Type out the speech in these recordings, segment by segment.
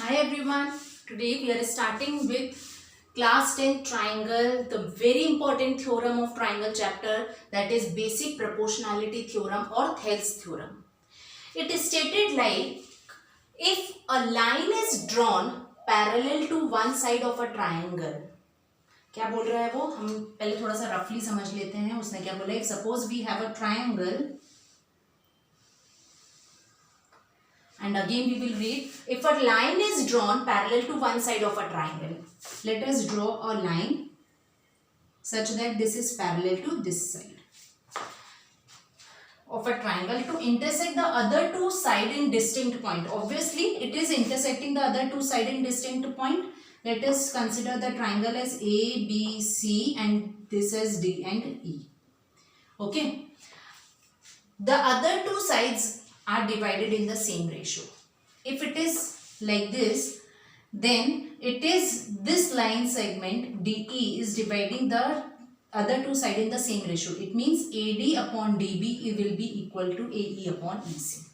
Hi everyone, today we are starting with class 10 triangle, the very important theorem of triangle chapter, that is basic proportionality theorem or Thales theorem. It is stated like, if a line is drawn parallel to one side of a triangle, क्या बोल रहा है वो, हम पहले थोड़ा सा रफली समझ लेते हैं. उसने क्या बोला, suppose we have a triangle. And again we will read, if a line is drawn parallel to one side of a triangle, let us draw a line such that this is parallel to this side of a triangle to intersect the other two side in distinct point. Obviously it is intersecting the other two side in distinct point. Let us consider the triangle as A, B, C and this as D and E. Okay. The other two sides are divided in the same ratio. If it is like this, then it is this line segment DE is dividing the other two sides in the same ratio. It means AD upon DB will be equal to AE upon EC.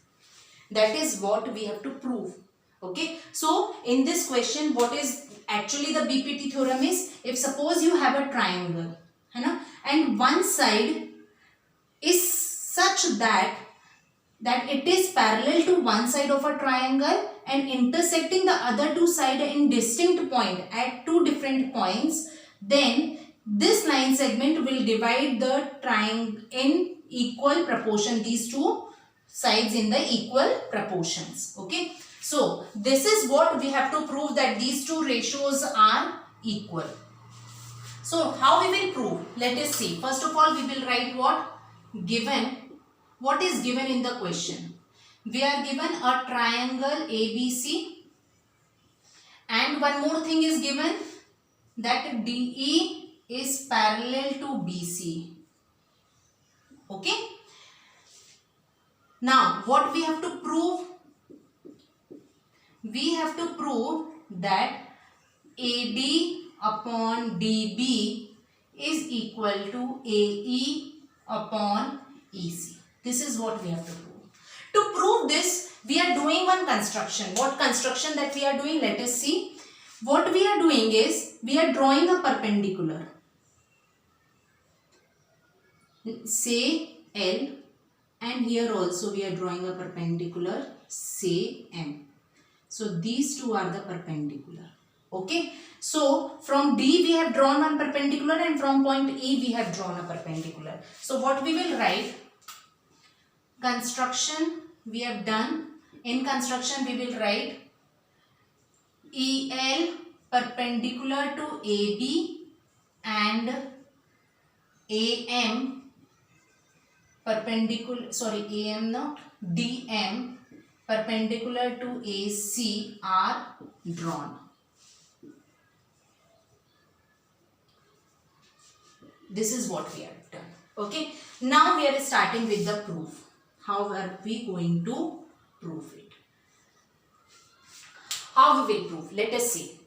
That is what we have to prove. Okay. So in this question, what is actually the BPT theorem is, if suppose you have a triangle, and one side is such that it is parallel to one side of a triangle and intersecting the other two sides in distinct point at two different points, then this line segment will divide the triangle in equal proportion, these two sides in the equal proportions. Okay. So this is what we have to prove, that these two ratios are equal. So how we will prove? Let us see. First of all, we will write what? Given. What is given in the question? We are given a triangle ABC and one more thing is given, that DE is parallel to BC. Okay. Now what we have to prove? We have to prove that AD upon DB is equal to AE upon EC. This is what we have to prove. To prove this, we are doing one construction. What construction that we are doing? Let us see. What we are doing is, we are drawing a perpendicular. Say L, and here also we are drawing a perpendicular, say M. So these two are the perpendicular. Okay. So from D we have drawn one perpendicular and from point E we have drawn a perpendicular. So what we will write? Construction we have done. In construction we will write EL perpendicular to AB and AM perpendicular, AM not, DM perpendicular to AC are drawn. This is what we have done. Okay. Now we are starting with the proof. How are we going to prove it? How we will prove? Let us see.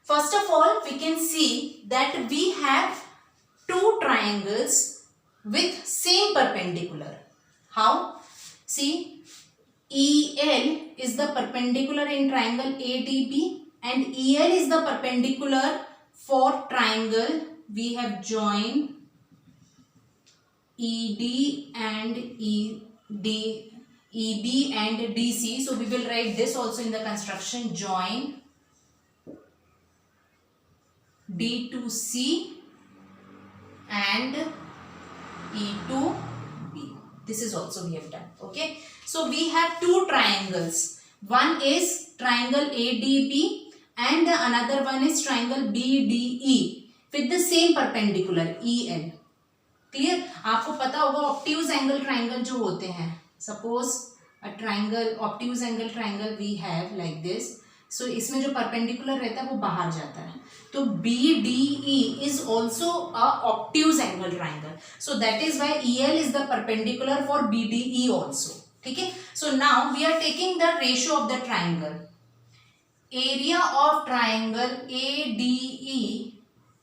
First of all, we can see that we have two triangles with same perpendicular. How? See, EL is the perpendicular in triangle ADB and EL is the perpendicular for triangle. We have joined ED and EB and DC. So we will write this also in the construction, join D to C and E to B. This is also we have done. Okay. So we have two triangles. One is triangle ADB and the another one is triangle BDE with the same perpendicular EL. Clear? आपको पता होगा obtuse angle triangle जो होते हैं, suppose a triangle, obtuse angle triangle we have like this. So इसमें जो perpendicular रहता है वो बाहर जाता है. तो BDE is also a obtuse angle triangle. So that is why EL is the perpendicular for BDE also. ठीक है. So now we are taking the ratio of the triangle. Area of triangle ADE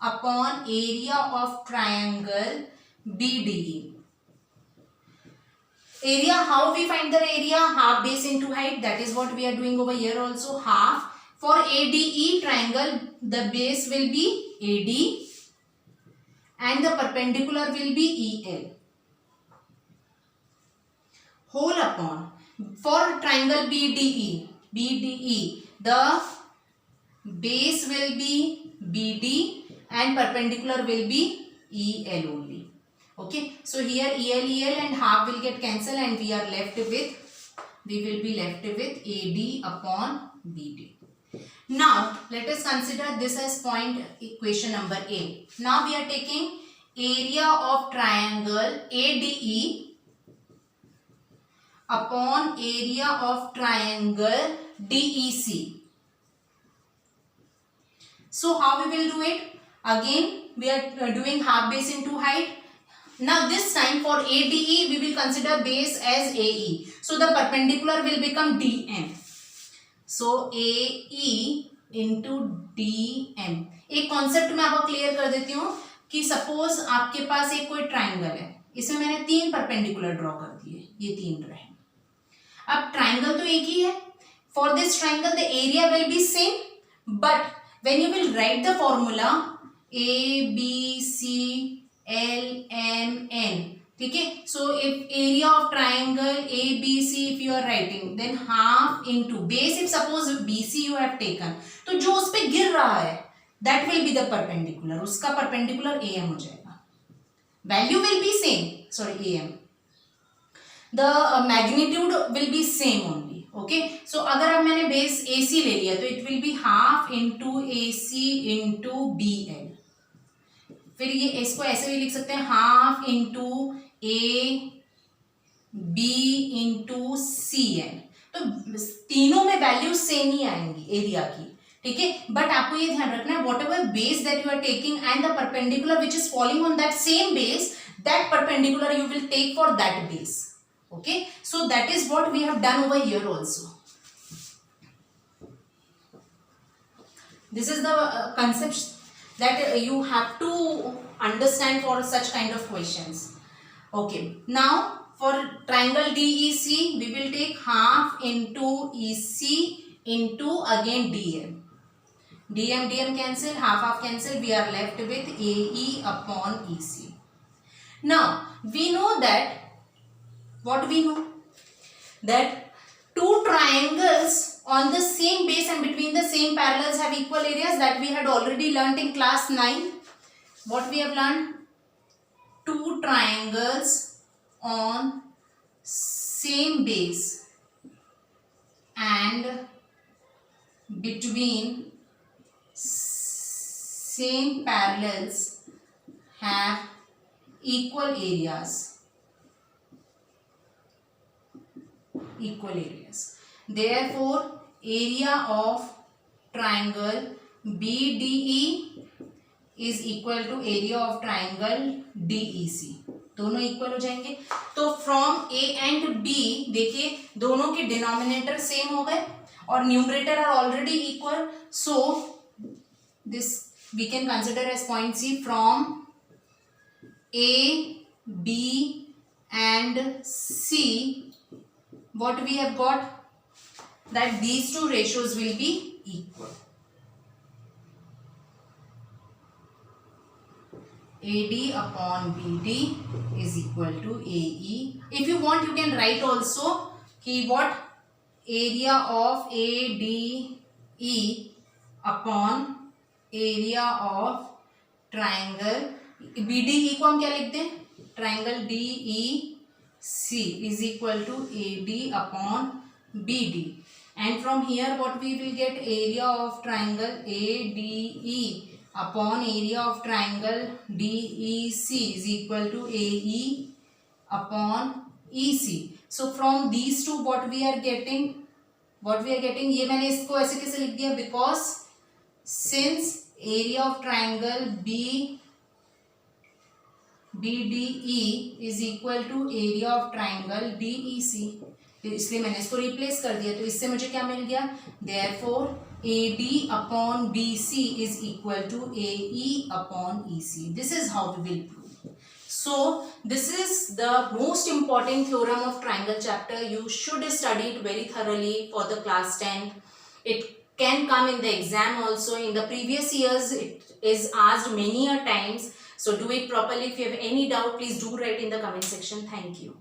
upon area of triangle BDE. Area, how we find the area? Half base into height. That is what we are doing over here also. Half For ADE triangle, the base will be AD and the perpendicular will be EL. Whole upon, for triangle BDE, the base will be BD and perpendicular will be EL only. Okay, so here EL and half will get cancelled and we will be left with AD upon BD. Now let us consider this as point equation number A. Now we are taking area of triangle ADE upon area of triangle DEC. So how we will do it? Again we are doing half base into height. Now this time for ADE we will consider base as AE. So the perpendicular will become DM. So AE into DM. एक concept मैं आपको clear कर देती हूँ कि suppose आपके पास एक कोई ट्राइंगल है, इसमें मैंने 3 परपेंडिकुलर ड्रॉ कर दिए, ये 3 रहे। अब ट्राइंगल तो एक ही है, for this triangle the area will be same, but when you will write the formula ABCLMN, ठीक है। So if area of triangle ABC if you are writing, then half into base, if suppose BC you have taken, तो जो उस पे गिर रहा है that will be the perpendicular, उसका परपेंडिकुलर AM हो जाएगा, value will be same, sorry AM, the magnitude will be same only. Okay, सो अगर अब मैंने बेस AC ले लिया तो it will be half into AC into BL, फिर ये इसको ऐसे भी लिख सकते हैं half into AB into CN। तो तीनों में वैल्यू सेम ही आएंगी एरिया की, ठीक है। बट आपको ये ध्यान रखना है whatever base that you are taking and the perpendicular which is following on that same base, that perpendicular you will take for that base. Okay, so that is what we have done over here also. This is the concept that you have to understand for such kind of questions. Okay, now for triangle DEC we will take half into EC into again DM. DM cancel, half cancel, we are left with AE upon EC. Now we know that what we know, that two triangles on the same base and between the same parallels have equal areas, that we had already learnt in class 9. What we have learned? Two triangles on same base and between same parallels have equal areas. Therefore area of triangle BDE is equal to area of triangle DEC, दोनों equal हो जाएंगे। तो from A and B देखिए दोनों के denominator same हो गए और numerator are already equal, so this we can consider as point C from A, B and C. What we have got, that these two ratios will be equal. AD upon BD is equal to AE. If you want you can write also कि what area of ADE upon area of triangle BDE को हम क्या लिखते हैं, triangle DEC is equal to AD upon BD, and from here what we will get, area of triangle ADE upon area of triangle DEC is equal to AE upon EC. So from these two what we are getting, ये मैंने इसको ऐसे कैसे लिख दिया, because since area of triangle BDE is equal to area of triangle DEC, इसलिए मैंने इसको रिप्लेस कर दिया, तो इससे मुझे क्या मिल गया, therefore AD upon BC is equal to AE upon EC. This is how we will prove. So this is the most important theorem of triangle chapter. You should study it very thoroughly for the class 10. It can come in the exam also. In the previous years, it is asked many a times. So do it properly. If you have any doubt, please do write in the comment section. Thank you.